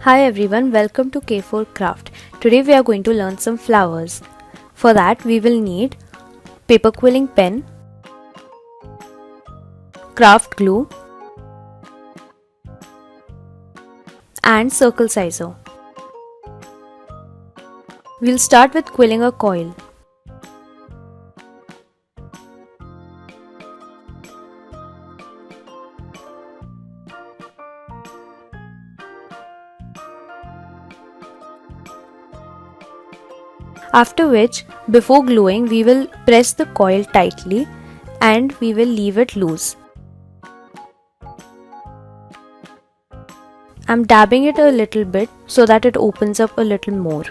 Hi everyone, welcome to K4 Craft. Today we are going to learn some flowers. For that we will need paper quilling pen, craft glue and circle sizer. We'll start with quilling a coil. After which, before gluing, we will press the coil tightly and we will leave it loose. I'm dabbing it a little bit so that it opens up a little more.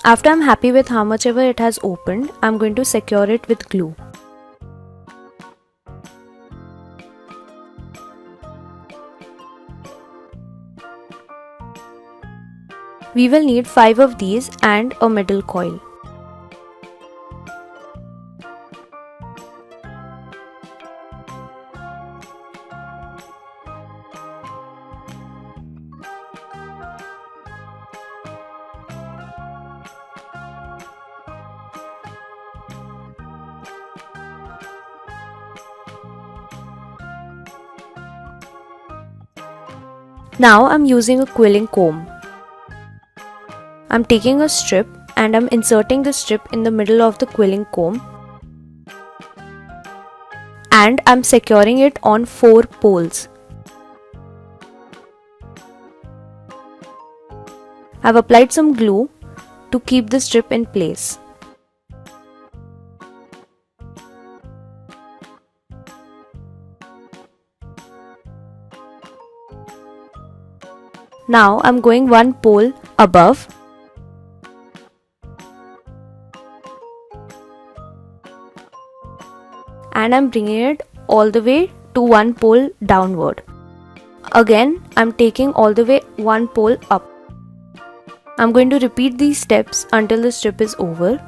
After I'm happy with how much ever it has opened, I'm going to secure it with glue. We will need 5 of these and a middle coil. Now I'm using a quilling comb. I'm taking a strip and I'm inserting the strip in the middle of the quilling comb and I'm securing it on 4 poles. I've applied some glue to keep the strip in place. Now I'm going one pole above and I'm bringing it all the way to one pole downward. Again, I'm taking all the way one pole up. I'm going to repeat these steps until the strip is over.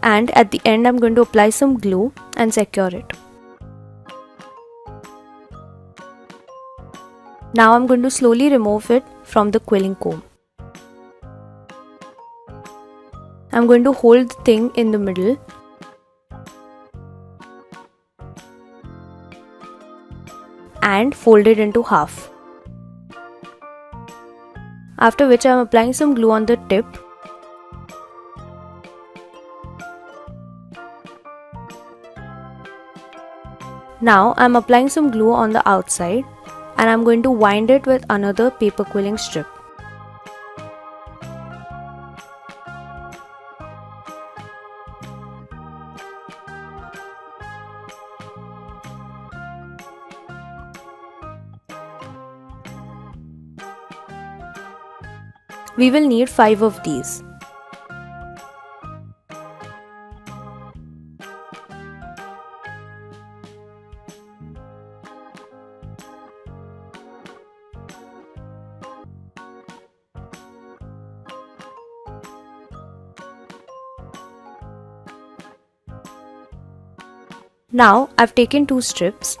And at the end, I'm going to apply some glue and secure it. Now I'm going to slowly remove it from the quilling comb. I'm going to hold the thing in the middle and fold it into half. After which I'm applying some glue on the tip. Now I'm applying some glue on the outside and I'm going to wind it with another paper quilling strip. We will need 5 of these. Now I've taken 2 strips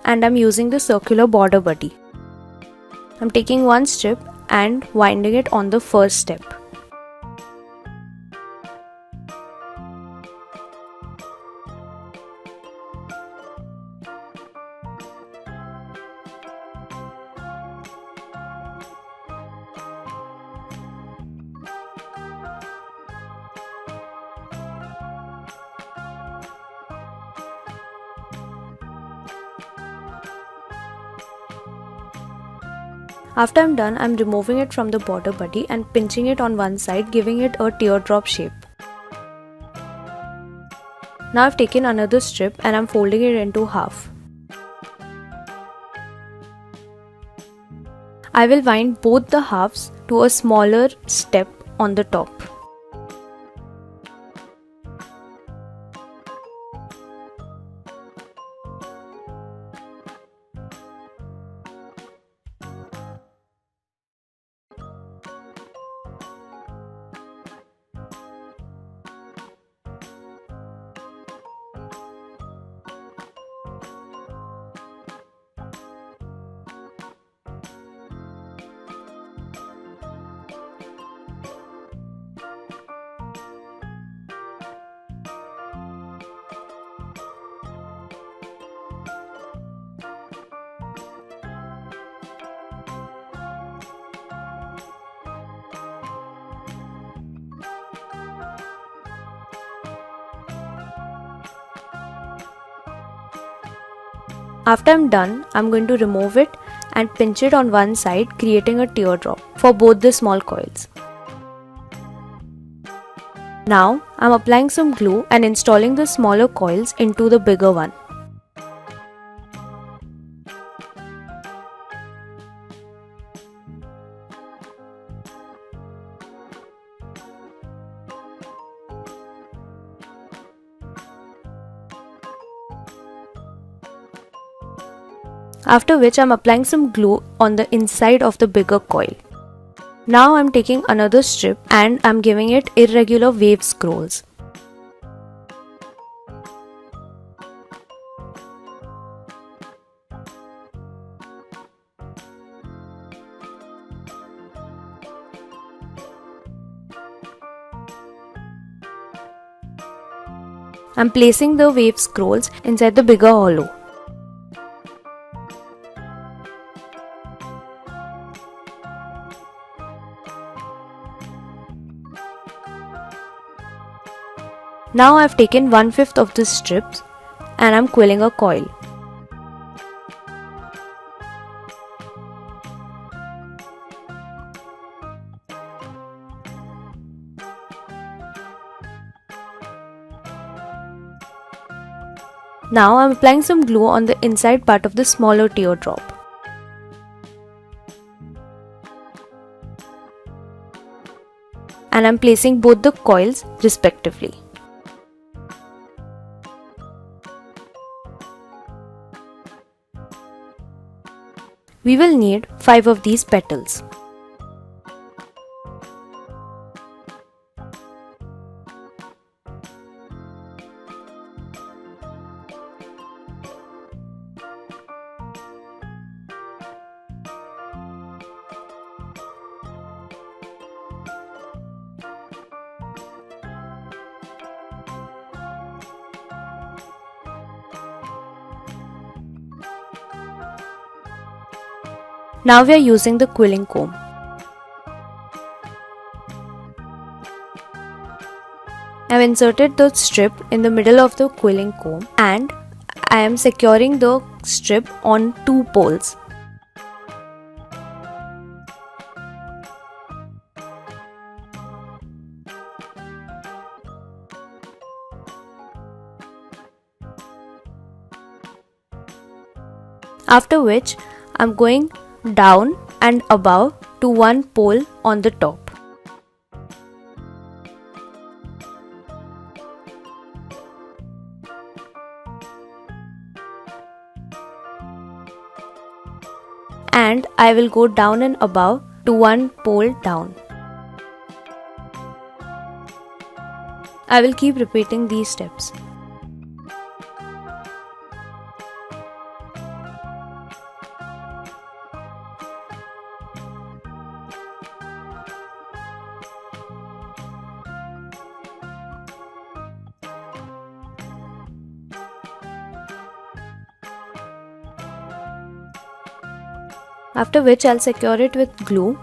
and I'm using the circular border buddy. I'm taking one strip and winding it on the first step. After I'm done, I'm removing it from the border buddy and pinching it on one side, giving it a teardrop shape. Now I've taken another strip and I'm folding it into half. I will wind both the halves to a smaller step on the top. After I'm done, I'm going to remove it and pinch it on one side, creating a teardrop for both the small coils. Now, I'm applying some glue and installing the smaller coils into the bigger one. After which I'm applying some glue on the inside of the bigger coil. Now I'm taking another strip and I'm giving it irregular wave scrolls. I'm placing the wave scrolls inside the bigger hollow. Now I've taken 1/5 of the strips and I'm quilling a coil. Now I'm applying some glue on the inside part of the smaller teardrop. And I'm placing both the coils respectively. We will need 5 of these petals. Now we are using the quilling comb. I've inserted the strip in the middle of the quilling comb and I am securing the strip on 2 poles. After which I'm going down and above to one pole on the top. And I will go down and above to one pole down. I will keep repeating these steps. After which I'll secure it with glue.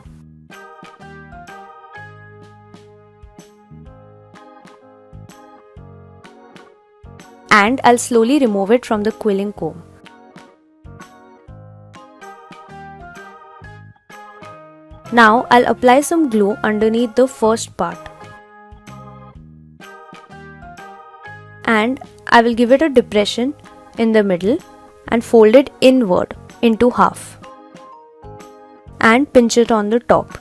And I'll slowly remove it from the quilling comb. Now I'll apply some glue underneath the first part. And I will give it a depression in the middle and fold it inward into half. And pinch it on the top.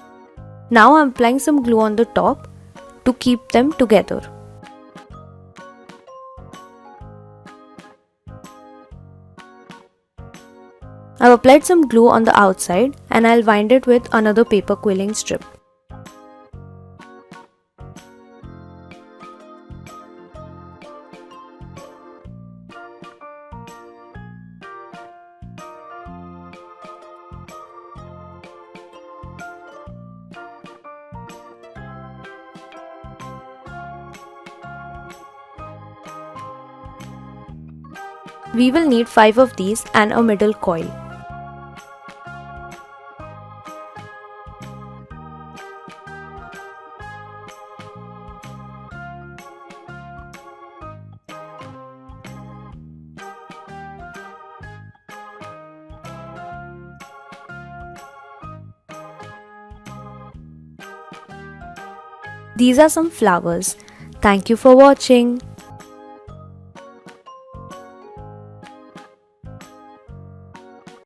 Now I'm applying some glue on the top to keep them together. I've applied some glue on the outside and I'll wind it with another paper quilling strip. We will need 5 of these and a middle coil. These are some flowers. Thank you for watching.